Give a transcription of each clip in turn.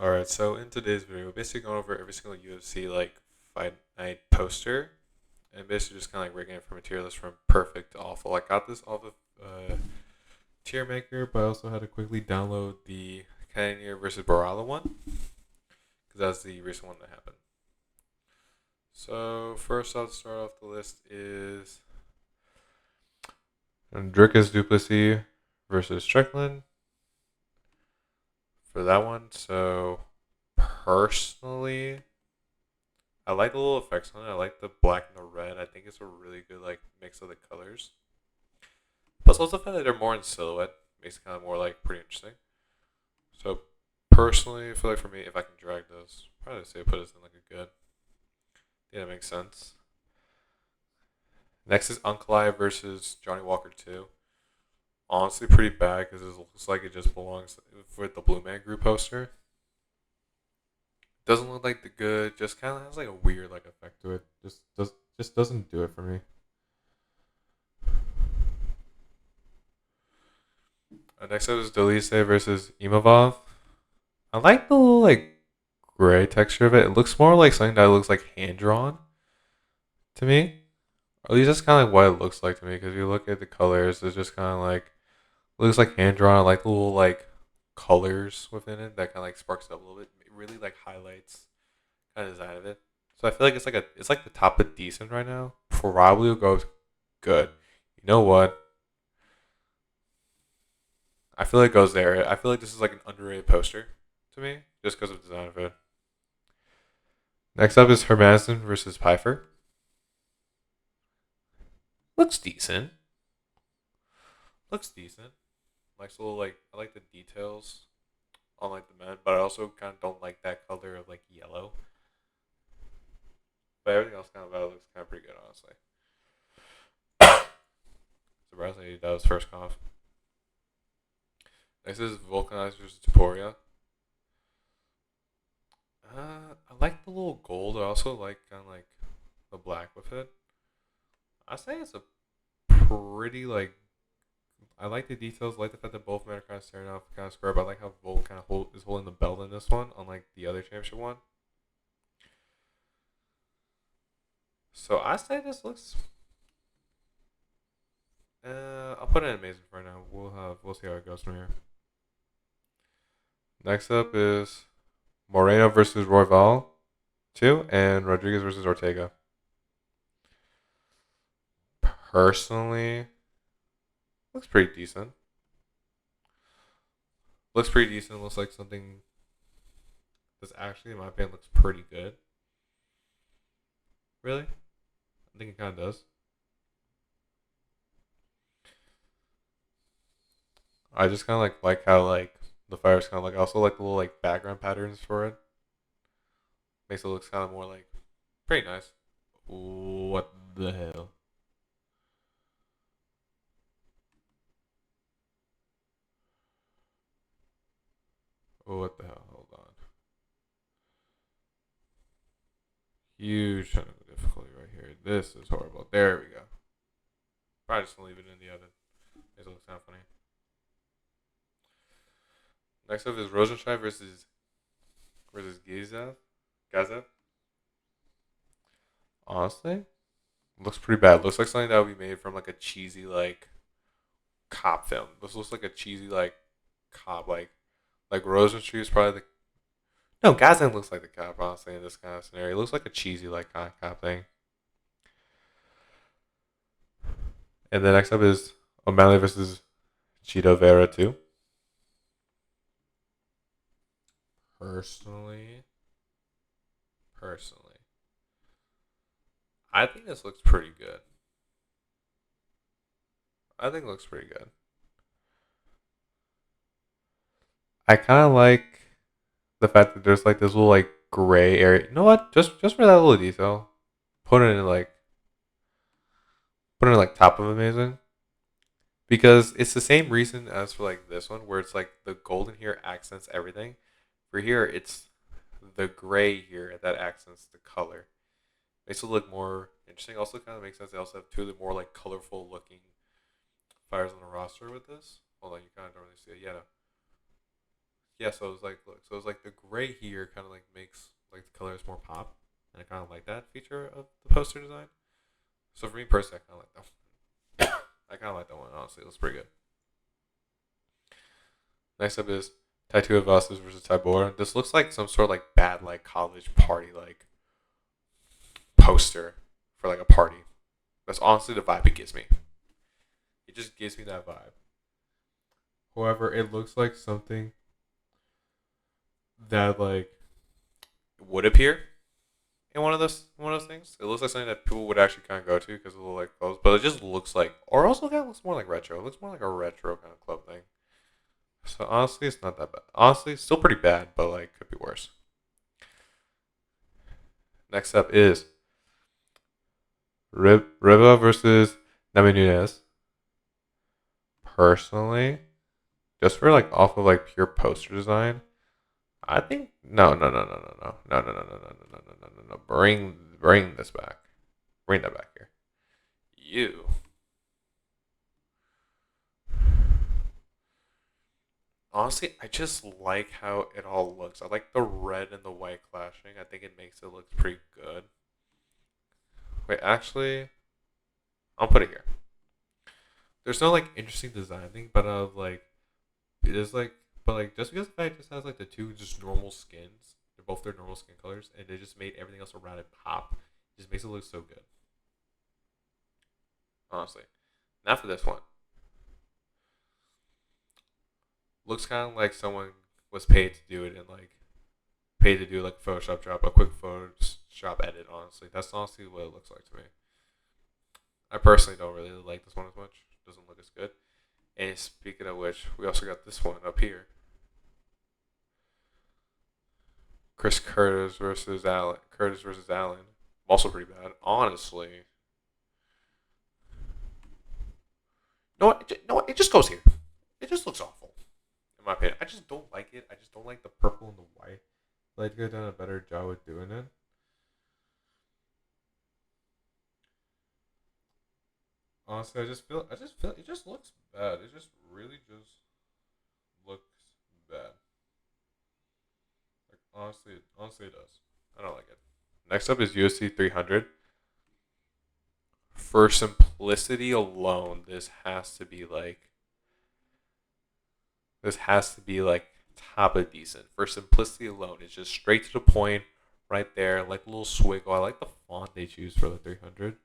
Alright, so in today's video, we're basically going over every single UFC fight night poster and basically just kind of like ranking it from a tier list from perfect to awful. I got this off of Tier Maker, but I also had to quickly download the Cannonier versus Borralho one because that's the recent one that happened. So first off, to start off the list is Dricus Duplessis versus Strickland for that one. So personally, I like the little effects on it. I like the black and the red. I think it's a really good mix of the colors. Plus, also the fact that they're more in silhouette makes it kind of more pretty interesting. So personally, I feel like for me, if I can drag those, probably say put this in a good. Yeah, that makes sense. Next is Uncle versus Johnny Walker 2. Honestly, pretty bad because it looks like it just belongs with the Blue Man Group poster. Doesn't look like the good. Just kind of has a weird effect to it. Just doesn't do it for me. Next up is Delise versus Imavov. I like the little gray texture of it. It looks more like something that looks like hand drawn to me. Or at least that's kind of what it looks like to me. Because if you look at the colors, it's just kind of looks like hand drawn. I like the little colors within it that kind of sparks it up a little bit. It really highlights kind of design of it. So I feel like it's like the top of decent right now. Probably will go good. You know what? I feel like it goes there. I feel like this is an underrated poster to me just because of the design of it. Next up is Hermanson versus Pfeiffer. Looks decent. Looks decent. Likes a little I like the details on the men, but I also kind of don't like that color of yellow. But everything else kind of about it looks kind of pretty good, honestly. Surprisingly, that was first cough. Next is Vulcanized versus Taporia. I like the little gold. I also like kind of the black with it. I say it's a pretty I like the details. I like the fact that both men are kind of staring off, kind of square. But I like how Volt kind of is holding the belt in this one, unlike the other championship one. So I say this looks. I'll put it in amazing for now. We'll see how it goes from here. Next up is Moreno versus Royval 2 and Rodriguez versus Ortega. Personally, looks pretty decent. Looks pretty decent. Looks like something that's actually, in my opinion, looks pretty good. Really? I think it kind of does. I just kind of like how the fire's kind of also like the little background patterns for it. Makes it look kind of more pretty nice. What the hell? What the hell? Hold on. Huge technical difficulty right here. This is horrible. There we go. Probably just leave it in the oven. Makes it look kind of funny. Next up is Rosenstein versus Gazev. Honestly, looks pretty bad. Looks like something that would be made from a cheesy cop film. This looks like a cheesy cop Rosenstreet is probably the no Gazev looks like the cop. Honestly, in this kind of scenario, it looks like a cheesy kind of cop thing. And then next up is O'Malley versus Cheeto Vera 2. Personally, personally, I think this looks pretty good. I think it looks pretty good. I kind of like the fact that there's this little gray area. You know what? Just for that little detail, put it in top of amazing because it's the same reason as for this one where it's the golden here accents everything. For here, it's the gray here that accents the color. Makes it look more interesting. Also, kind of makes sense. They also have two of the more colorful looking fires on the roster with this. Hold on, you kind of don't really see it. Yeah, no. yeah, so it's like look, so it's like the gray here kind of like makes like the colors more pop, and I kind of like that feature of the poster design. So for me personally, I kind of like that one. I kind of like that one. Honestly, it looks pretty good. Next up is Tattoo of Us versus Tybor. This looks like some sort of like bad like college party like poster for like a party. That's honestly the vibe it gives me. It just gives me that vibe. However, it looks like something that like would appear in one of those things. It looks like something that people would actually kind of go to because it looks like clothes, but it just looks like, or also kind of looks more like retro. It looks more like a retro kind of club thing. So honestly, it's not that bad. Honestly, it's still pretty bad, but like could be worse. Next up is Riva versus Nami Nunez. Personally, just for like off of like pure poster design, I think no. Bring this back. Bring that back here. You. Honestly, I just like how it all looks. I like the red and the white clashing. I think it makes it look pretty good. Wait, actually, I'll put it here. There's no like interesting design thing, but like it is like, but like just because the guy just has like the two just normal skins, they're both their normal skin colors, and they just made everything else around it pop. It just makes it look so good. Honestly, now for this one, looks kind of like someone was paid to do it and like paid to do like a Photoshop job, a quick Photoshop edit. Honestly, that's honestly what it looks like to me. I personally don't really like this one as much. It doesn't look as good. And speaking of which, we also got this one up here. Chris Curtis versus Allen. Curtis versus Allen. Also pretty bad. Honestly. No, it just goes here. It just looks awful. In my opinion. I just don't like it. I just don't like the purple and the white. Like they could have done a better job with doing it. Honestly, I just feel it just looks bad. It just really just looks bad. Like honestly it does. I don't like it. Next up is UFC 300. For simplicity alone, this has to be like top of decent. For simplicity alone, it's just straight to the point, right there, like a little swiggle. I like the font they choose for the 300.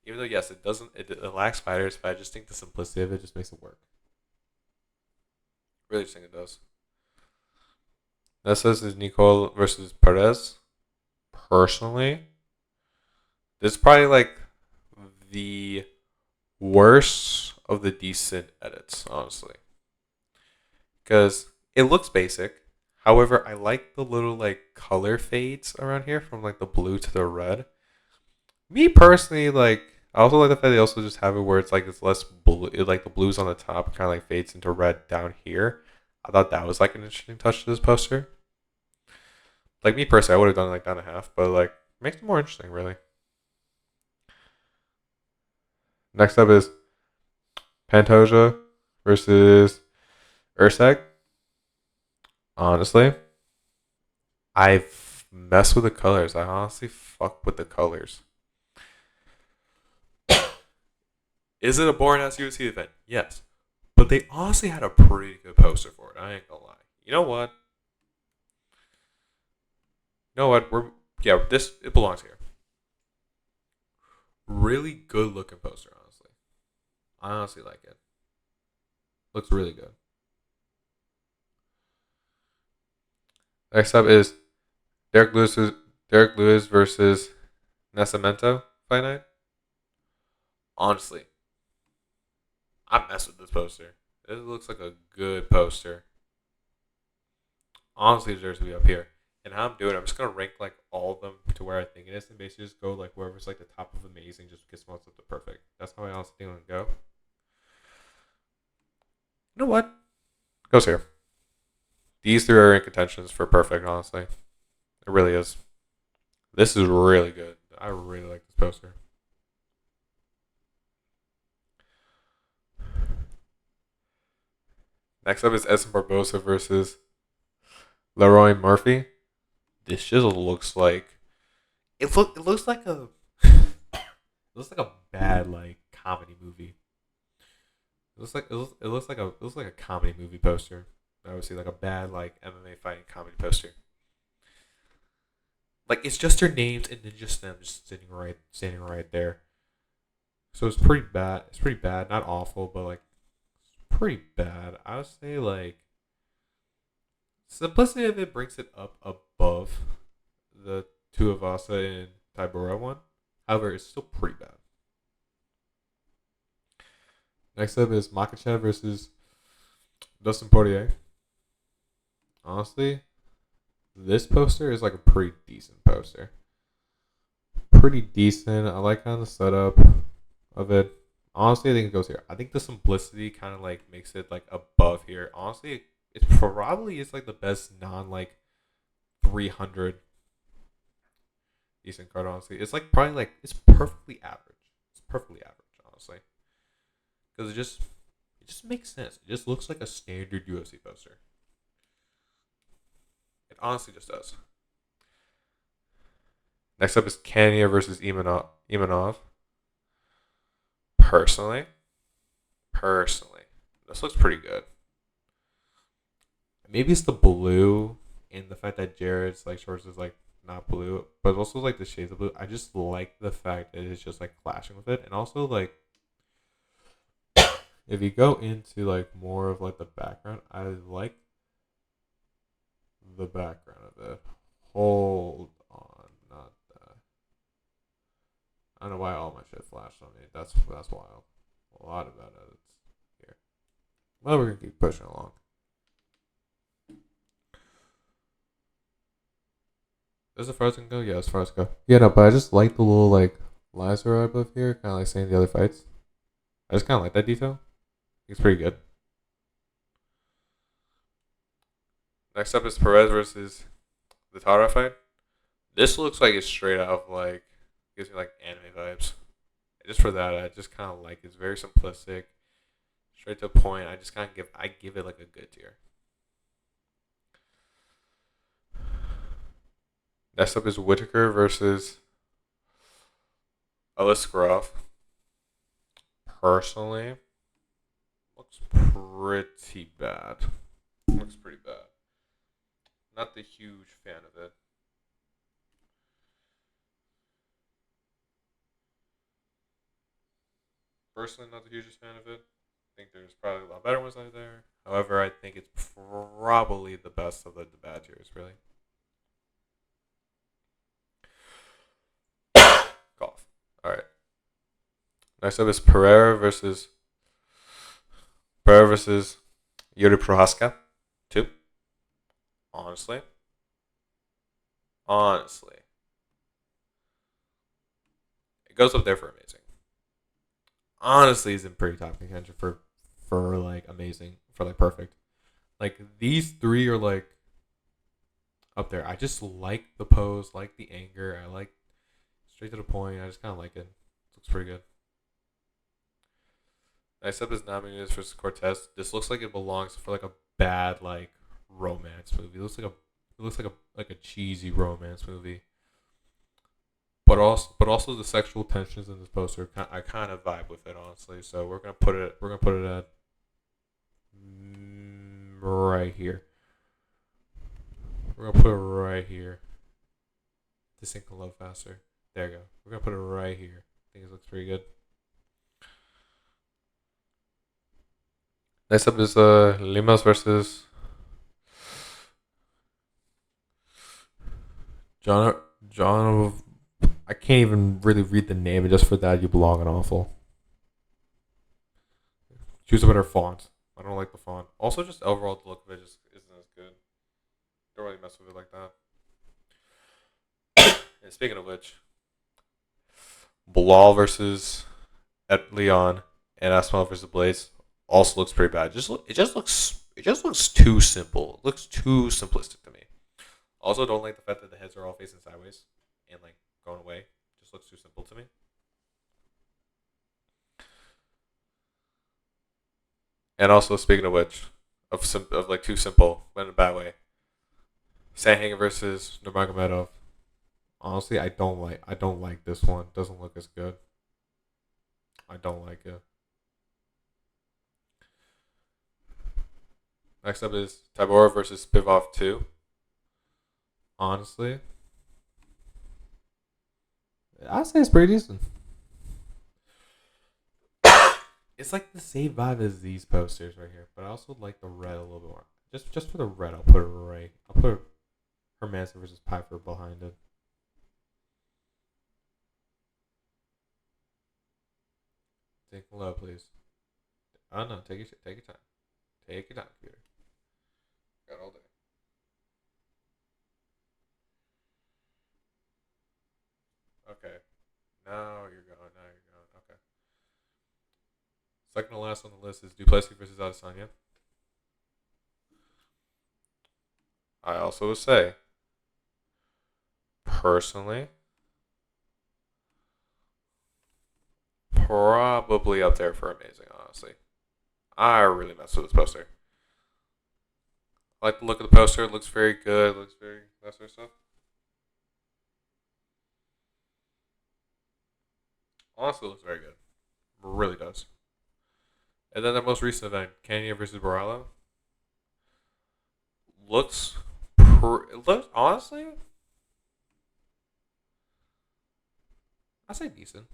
Even though yes, it lacks fighters, but I just think the simplicity of it just makes it work. Really just think it does. This is Nicole versus Perez. Personally, this is probably like the worst of the decent edits, honestly. Because it looks basic. However, I like the little like color fades around here from like the blue to the red. Me personally, like I also like the fact they also just have it where it's like it's less blue, like the blues on the top kind of like fades into red down here. I thought that was like an interesting touch to this poster. Like me personally, I would have done like down a half, but like makes it more interesting, really. Next up is Pantoja versus Ursag. Honestly, I've messed with the colors. I honestly fuck with the colors. Is it a boring ass UFC event? Yes. But they honestly had a pretty good poster for it. I ain't gonna lie. You know what? You know what? This it belongs here. Really good looking poster, honestly. I honestly like it. Looks really good. Next up is Derek Lewis Derek Lewis versus Nascimento fight night. Honestly, I messed with this poster. It looks like a good poster. Honestly, it deserves to be up here. And how I'm doing, I'm just gonna rank like all of them to where I think it is, and basically just go like wherever's like the top of amazing, just gets most of the perfect. That's how I honestly think I'm gonna go. You know what? Goes here. These three are in contentions for perfect. Honestly, it really is. This is really good. I really like this poster. Next up is Edson Barbosa versus Leroy Murphy. This just looks like it looks like a it looks like a bad like comedy movie. It looks like a comedy movie poster. I would say like a bad like MMA fighting comedy poster. Like it's just their names and then just them just standing right there. So it's pretty bad. It's pretty bad. Not awful, but like it's pretty bad. I would say like simplicity of it brings it up above the Tuivasa and Tybura one. However, it's still pretty bad. Next up is Makachev versus Dustin Poirier. Honestly, this poster is like a pretty decent poster. Pretty decent. I like kind of the setup of it. Honestly, I think it goes here. I think the simplicity kind of like makes it like above here. Honestly, it probably is like the best non like 300 decent card. Honestly, it's like probably like it's perfectly average. It's perfectly average, honestly, because it just makes sense. It just looks like a standard UFC poster. It honestly just does. Next up is Cannonier versus Imanov. Personally, this looks pretty good. Maybe it's the blue and the fact that Jared's like shorts is like not blue, but also like the shades of blue. I just like the fact that it's just like clashing with it, and also like if you go into like more of like the background, I like the background of it. Hold on, not that. I don't know why all my shit flashed on me. That's wild. A lot of that edits here. Well, we're gonna keep pushing along. As far as I can go, yeah, as far as I go. Yeah, no, but I just like the little like laser above here, kind of like saying the other fights. I just kind of like that detail. It's pretty good. Next up is Perez versus the Tara fight. This looks like it's straight out of like gives me like anime vibes. Just for that, I just kind of like it's very simplistic, straight to the point. I just kind of give it like a good tier. Next up is Whitaker versus Aliskerov. Personally, looks pretty bad. Looks pretty bad. Not the huge fan of it. Personally, not the hugest fan of it. I think there's probably a lot better ones out there. However, I think it's probably the best of the bad tiers, really. Golf. All right. Next up is Pereira versus Yuri Prohaska. 2. Honestly, it goes up there for amazing. Honestly, he's in pretty top contention for like amazing, for like perfect. Like these three are like up there. I just like the pose, like the anger. I like straight to the point. I just kind of like it. It looks pretty good. Next up is Namajunas versus Cortez. This looks like it belongs for like a bad like romance movie. It looks like a cheesy romance movie. But also the sexual tensions in this poster. I kind of vibe with it honestly. So we're gonna put it at right here. We're gonna put it right here. This thing can load faster. There you go. We're gonna put it right here. I think it looks pretty good. Next up is Limas versus John. I can't even really read the name, and just for that, you belong in awful. Choose a better font. I don't like the font. Also, just overall, the look of it just isn't as good. Don't really mess with it like that. And speaking of which, Bilal versus Leon and Asmal versus Blaze also looks pretty bad. It just looks too simple. It looks too simplistic to me. Also, don't like the fact that the heads are all facing sideways and like going away. Just looks too simple to me. And also, speaking of which, of like too simple, but in a bad way. Sandhagen versus Nurmagomedov. Honestly, I don't like this one. Doesn't look as good. I don't like it. Next up is Tabora versus Spivov 2. Honestly, I'd say it's pretty decent. It's like the same vibe as these posters right here, but I also like the red a little bit more. Just for the red, I'll put it right. I'll put Hermanson versus Piper behind it. Take a low, please. Oh no, take your time. Take your time, computer. Got all day. Okay. Now you're going. Now you're going. Okay. Second to last on the list is Duplessis versus Adesanya. I also would say, personally, probably up there for amazing, honestly. I really mess with this poster. I like the look of the poster. It looks very good. It looks very that sort of stuff. Honestly, it looks very good. It really does. And then the most recent event, Cannonier versus Borralho, looks it looks honestly, I say decent.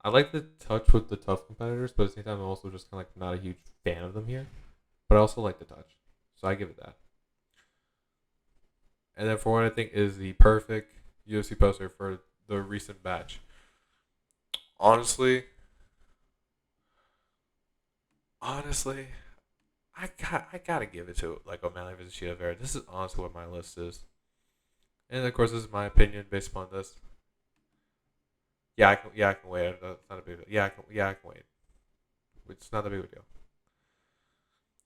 I like the touch with the tough competitors, but at the same time, I'm also just kind of like not a huge fan of them here. But I also like the touch, so I give it that. And then for what I think is the perfect UFC poster for the recent batch, honestly, honestly, I gotta give it to like O'Malley versus Chito Vera. This is honestly what my list is, and of course, this is my opinion based upon this. I can wait. It's not a big deal. I can wait. It's not a big deal.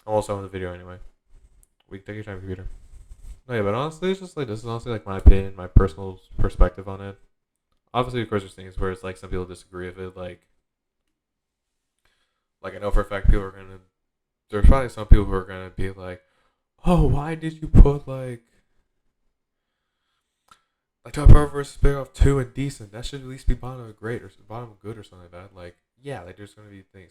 I'm also on the video anyway. We can take your time, computer. No, yeah, but honestly, it's just like this is honestly like my opinion, my personal perspective on it. Obviously, of course, there's things where it's like some people disagree with it. Like I know for a fact people are gonna. There's probably some people who are gonna be like, "Oh, why did you put like top power versus big off two and decent? That should at least be bottom of great or bottom of good or something like that." Like, yeah, like there's gonna be things.